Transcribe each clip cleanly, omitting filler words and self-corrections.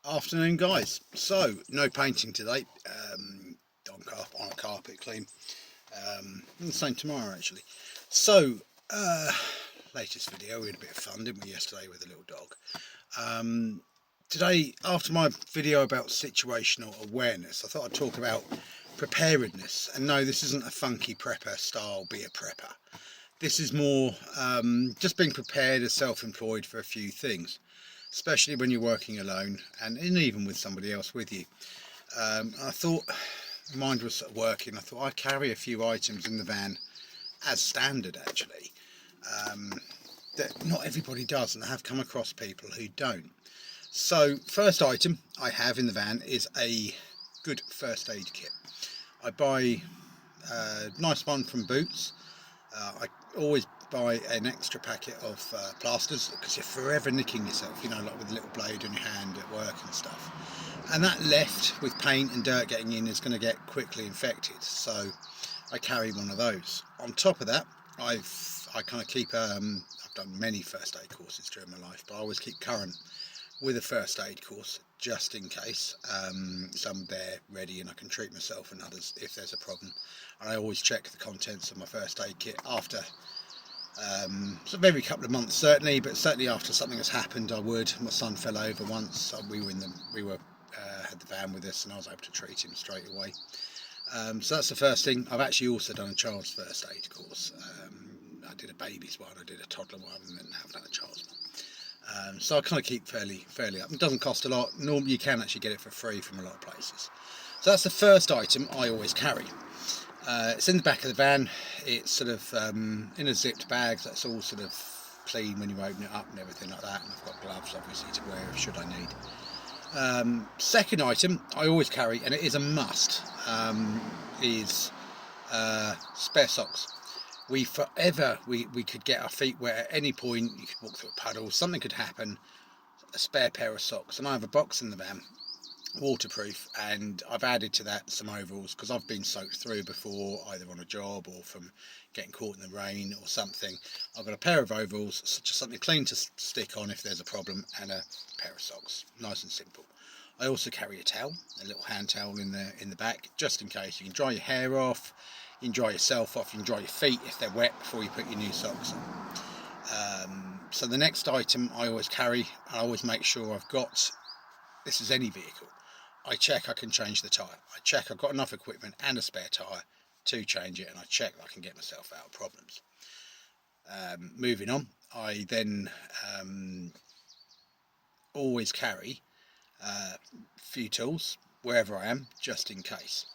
Afternoon, guys. So, no painting today. On a carpet clean. And the same tomorrow, actually. So, uh, latest video. We had a bit of fun, didn't we, yesterday with the little dog. Um, Today, after my video about situational awareness, I thought I'd talk about preparedness. And no, this isn't a funky prepper style, be a prepper. This is more just being prepared as self-employed for a few things, especially when you're working alone and even with somebody else with you. I thought mine was sort of working. I thought I'd carry a few items in the van as standard, actually, um, that not everybody does, and I have come across people who don't. So, first item I have in the van is a good first aid kit. I buy a nice one from Boots. I always buy an extra packet of plasters because you're forever nicking yourself, like with a little blade on your hand at work and stuff. And that left with paint and dirt getting in is going to get quickly infected. So I carry one of those. On top of that, I kind of keep. I've done many first aid courses during my life, but I always keep current with a first aid course just in case. Some there ready and I can treat myself and others if there's a problem. And I always check the contents of my first aid kit after so every couple of months certainly, but certainly after something has happened I would. My son fell over once, so we had the van with us and I was able to treat him straight away. So that's the first thing. I've actually also done a child's first aid course. I did a baby's one, I did a toddler one, and then have done a child's one. So I kind of keep fairly up. It doesn't cost a lot. Normally you can actually get it for free from a lot of places. So that's the first item I always carry. It's in the back of the van. It's sort of in a zipped bag, so it's all sort of clean when you open it up and everything like that. And I've got gloves obviously to wear should I need. Second item I always carry, and it is a must, is spare socks. We could get our feet wet at any point. You could walk through a puddle, something could happen. A spare pair of socks, and I have a box in the van, waterproof, and I've added to that some overalls because I've been soaked through before, either on a job or from getting caught in the rain or something. I've got a pair of overalls, just something clean to stick on if there's a problem, and a pair of socks. Nice and simple. I also carry a towel, a little hand towel in the back, just in case. You can dry your hair off, you can dry yourself off, you can dry your feet if they're wet before you put your new socks on. So the next item I always carry, I always make sure I've got, this is any vehicle, I check I can change the tyre. I check I've got enough equipment and a spare tyre to change it, and I check I can get myself out of problems. Moving on, I then always carry a few tools wherever I am, just in case.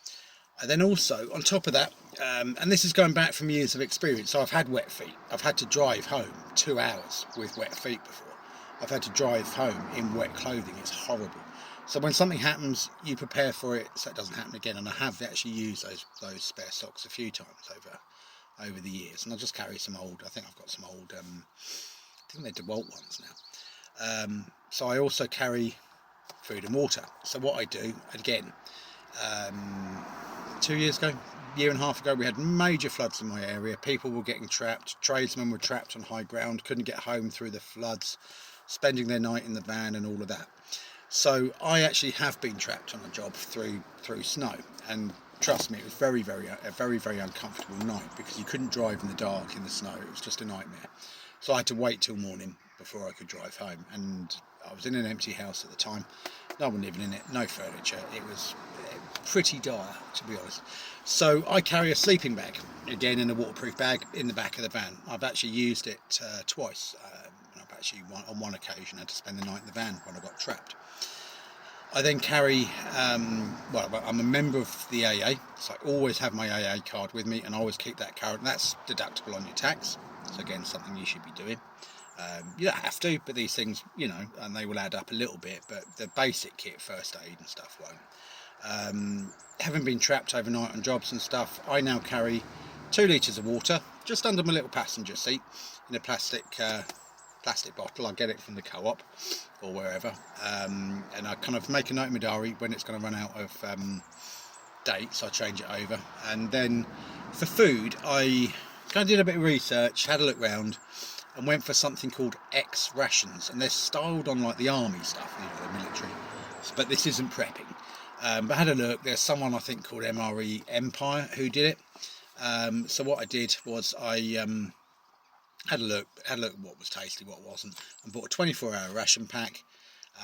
And then also, on top of that, and this is going back from years of experience, so I've had wet feet. I've had to drive home 2 hours with wet feet before. I've had to drive home in wet clothing. It's horrible. So when something happens, you prepare for it so it doesn't happen again. And I have actually used those spare socks a few times over the years. And I'll just carry some old, I think I've got some old, I think they're DeWalt ones now. So I also carry food and water. So what I do, again, 2 years ago, year and a half ago, we had major floods in my area. People were getting trapped. Tradesmen were trapped on high ground, couldn't get home through the floods, spending their night in the van and all of that. So I actually have been trapped on a job through snow, and trust me, it was a very uncomfortable night because you couldn't drive in the dark in the snow. It was just a nightmare. So I had to wait till morning before I could drive home, and I was in an empty house at the time. No one living in it, no furniture. It was pretty dire, to be honest. So I carry a sleeping bag, again in a waterproof bag, in the back of the van. I've actually used it twice. I've actually, on one occasion, had to spend the night in the van when I got trapped. I then carry, well, I'm a member of the AA, so I always have my AA card with me, and I always keep that current. That's deductible on your tax, so again, something you should be doing. You don't have to, but these things, and they will add up a little bit, but the basic kit, first aid and stuff, won't. Having been trapped overnight on jobs and stuff, I now carry 2 litres of water just under my little passenger seat in a plastic bottle. I get it from the co-op or wherever, and I kind of make a note in my diary when it's going to run out of date, so I change it over. And then for food, I kind of did a bit of research, had a look round, and went for something called X rations, and they're styled on like the army stuff, the military. but this isn't prepping. But I had a look. There's someone I think called MRE Empire who did it. So what I did was I had a look at what was tasty, what wasn't, and bought a 24-hour ration pack.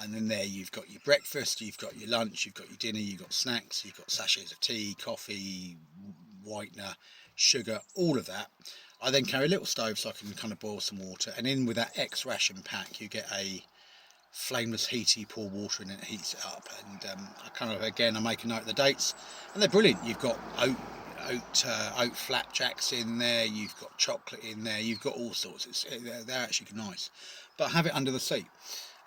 And then there you've got your breakfast, you've got your lunch, you've got your dinner, you've got snacks, you've got sachets of tea, coffee, whitener, sugar, all of that. I then carry a little stove so I can kind of boil some water, and in with that X ration pack you get a flameless heat. You pour water in and it heats it up, and I kind of, again, I make a note of the dates, and they're brilliant. You've got oat flapjacks in there, you've got chocolate in there, you've got all sorts. They're actually nice, but have it under the seat.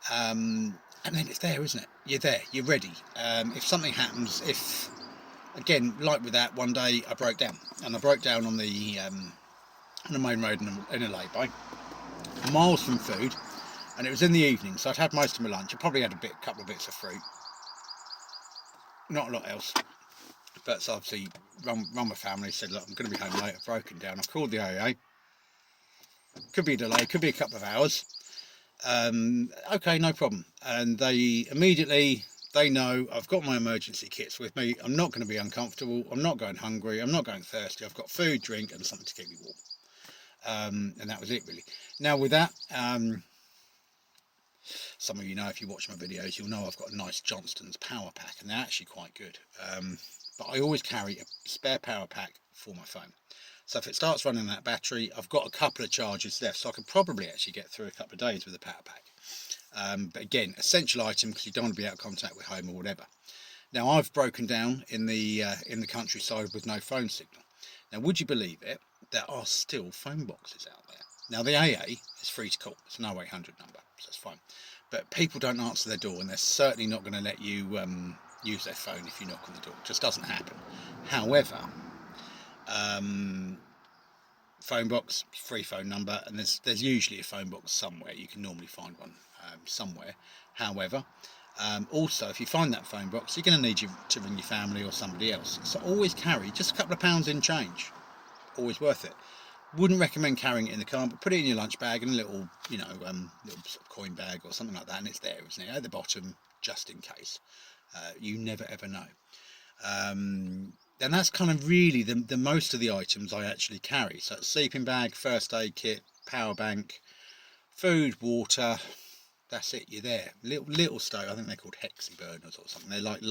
And then it's there, isn't it? You're there, you're ready. If something happens, again, like with that, one day I broke down, and I broke down on the main road in a lay-by, miles from food, and it was in the evening, so I'd had most of my lunch. I probably had a couple of bits of fruit, not a lot else. But so obviously, run my family, said, look, I'm going to be home late, I've broken down. I've called the AA. Could be a delay, could be a couple of hours. Okay, no problem. And they immediately, they know I've got my emergency kits with me. I'm not going to be uncomfortable. I'm not going hungry. I'm not going thirsty. I've got food, drink, and something to keep me warm. And that was it, really. Now with that, some of you know, if you watch my videos, you'll know I've got a nice Johnston's power pack, and they're actually quite good. But I always carry a spare power pack for my phone. So if it starts running that battery, I've got a couple of charges left, so I could probably actually get through a couple of days with a power pack. But again, essential item, because you don't want to be out of contact with home or whatever. Now I've broken down in the countryside with no phone signal. Now would you believe it, there are still phone boxes out there. Now the AA is free to call, it's an 0800 number, so it's fine. But people don't answer their door, and they're certainly not going to let you use their phone if you knock on the door. It just doesn't happen. However, phone box, free phone number, and there's usually a phone box somewhere. You can normally find one somewhere. However, also if you find that phone box, you're going to need to ring your family or somebody else. So always carry just a couple of pounds in change. Always worth it. Wouldn't recommend carrying it in the car, but put it in your lunch bag in a little, little sort of coin bag or something like that, and it's there, isn't it, at the bottom, just in case. You never ever know. And that's kind of really the most of the items I actually carry. So sleeping bag, first aid kit, power bank, food, water. That's it. You're there. Little stove. I think they're called hexi burners or something. They're like they're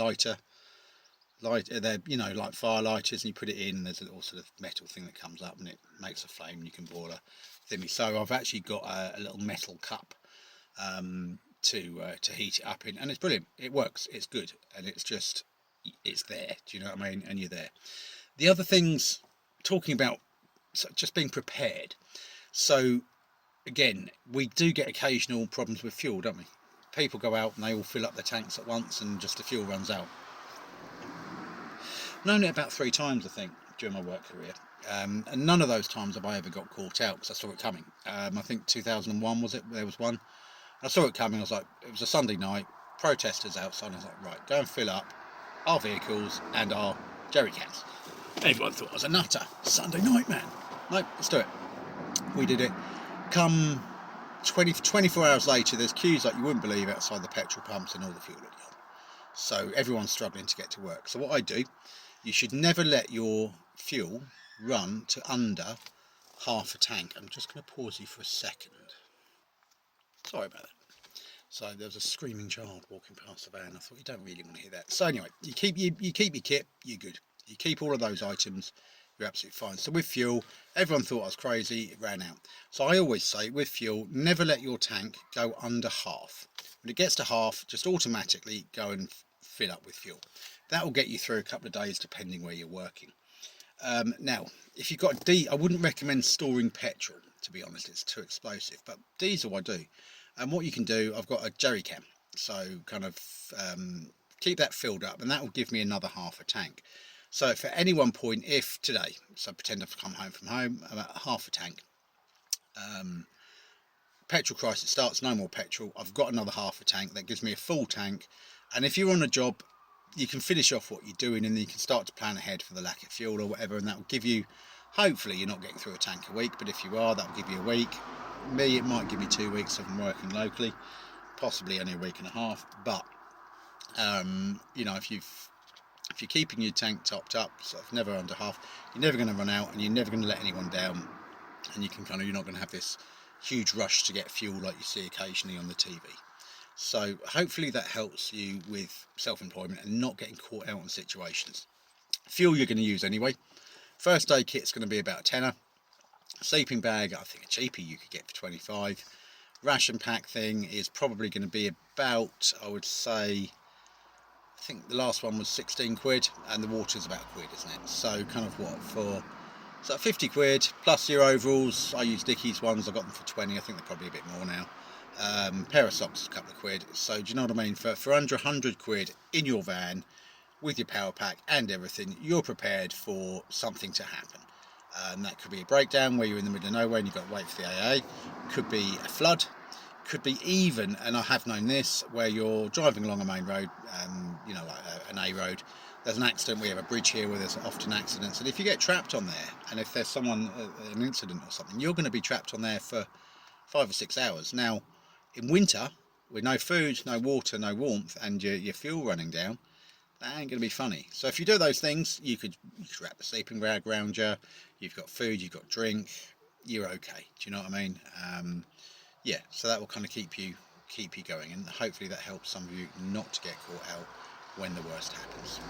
like fire lighters, and you put it in, and there's a little sort of metal thing that comes up and it makes a flame, and you can boil a thingy. So I've actually got a little metal cup to heat it up in, and it's brilliant. It works. It's good, and it's there. Do you know what I mean? And you're there. The other things, talking about just being prepared. So again, we do get occasional problems with fuel, don't we? People go out and they all fill up their tanks at once, and just the fuel runs out. I've known it about 3 times, I think, during my work career, and none of those times have I ever got caught out, because I saw it coming. I think 2001 was it? There was one. I saw it coming. I was like, it was a Sunday night, protesters outside. I was like, right, go and fill up our vehicles and our jerry cans. Everyone thought I was a nutter. Sunday night, man. No, let's do it. We did it. Come 24 hours later, there's queues like you wouldn't believe outside the petrol pumps, and all the fuel had gone. So everyone's struggling to get to work. So what I do, you should never let your fuel run to under half a tank. I'm just going to pause you for a second. Sorry about that. So there was a screaming child walking past the van. I thought, you don't really want to hear that. So anyway, you keep your kit, you're good. You keep all of those items, you're absolutely fine. So with fuel, everyone thought I was crazy, it ran out. So I always say, with fuel, never let your tank go under half. When it gets to half, just automatically go and fill up with fuel. That will get you through a couple of days, depending where you're working. Now, if you've got I wouldn't recommend storing petrol, to be honest. It's too explosive. But diesel I do. And what you can do, I've got a jerry can, so kind of keep that filled up, and that will give me another half a tank. So if at any one point, if today, so pretend I've come home from home, about half a tank, petrol crisis starts, no more petrol, I've got another half a tank, that gives me a full tank. And if you're on a job, you can finish off what you're doing, and then you can start to plan ahead for the lack of fuel or whatever, and that will give you, hopefully you're not getting through a tank a week, but if you are, that will give you a week. Me, it might give me 2 weeks if I'm working locally, possibly only a week and a half, but You know, if you're keeping your tank topped up, sort of never under half, you're never going to run out, and you're never going to let anyone down, and you're not going to have this huge rush to get fuel like you see occasionally on the TV. So hopefully that helps you with self-employment and not getting caught out on situations. Fuel you're going to use anyway. First aid kit's going to be about a tenner. Sleeping bag, I think a cheapie you could get for 25. Ration pack thing is probably going to be about, I would say, I think the last one was 16 quid, and the water's about a quid, isn't it? So kind of what, for so 50 quid plus your overalls. I use Dickies ones, I got them for 20, I think they're probably a bit more now. Pair of socks, a couple of quid. So do you know what I mean? For under 100 quid in your van with your power pack and everything, you're prepared for something to happen. That could be a breakdown where you're in the middle of nowhere and you've got to wait for the AA. Could be a flood. Could be even, and I have known this, where you're driving along a main road, you know, like an A road. There's an accident. We have a bridge here where there's often accidents, and if you get trapped on there, and if there's someone, an incident or something, you're going to be trapped on there for 5 or 6 hours. Now, in winter, with no food, no water, no warmth, and your fuel running down, that ain't going to be funny. So if you do those things, you could wrap the sleeping bag around you. You've got food, you've got drink. You're okay. Do you know what I mean? Yeah. So that will kind of keep you going, and hopefully that helps some of you not to get caught out when the worst happens.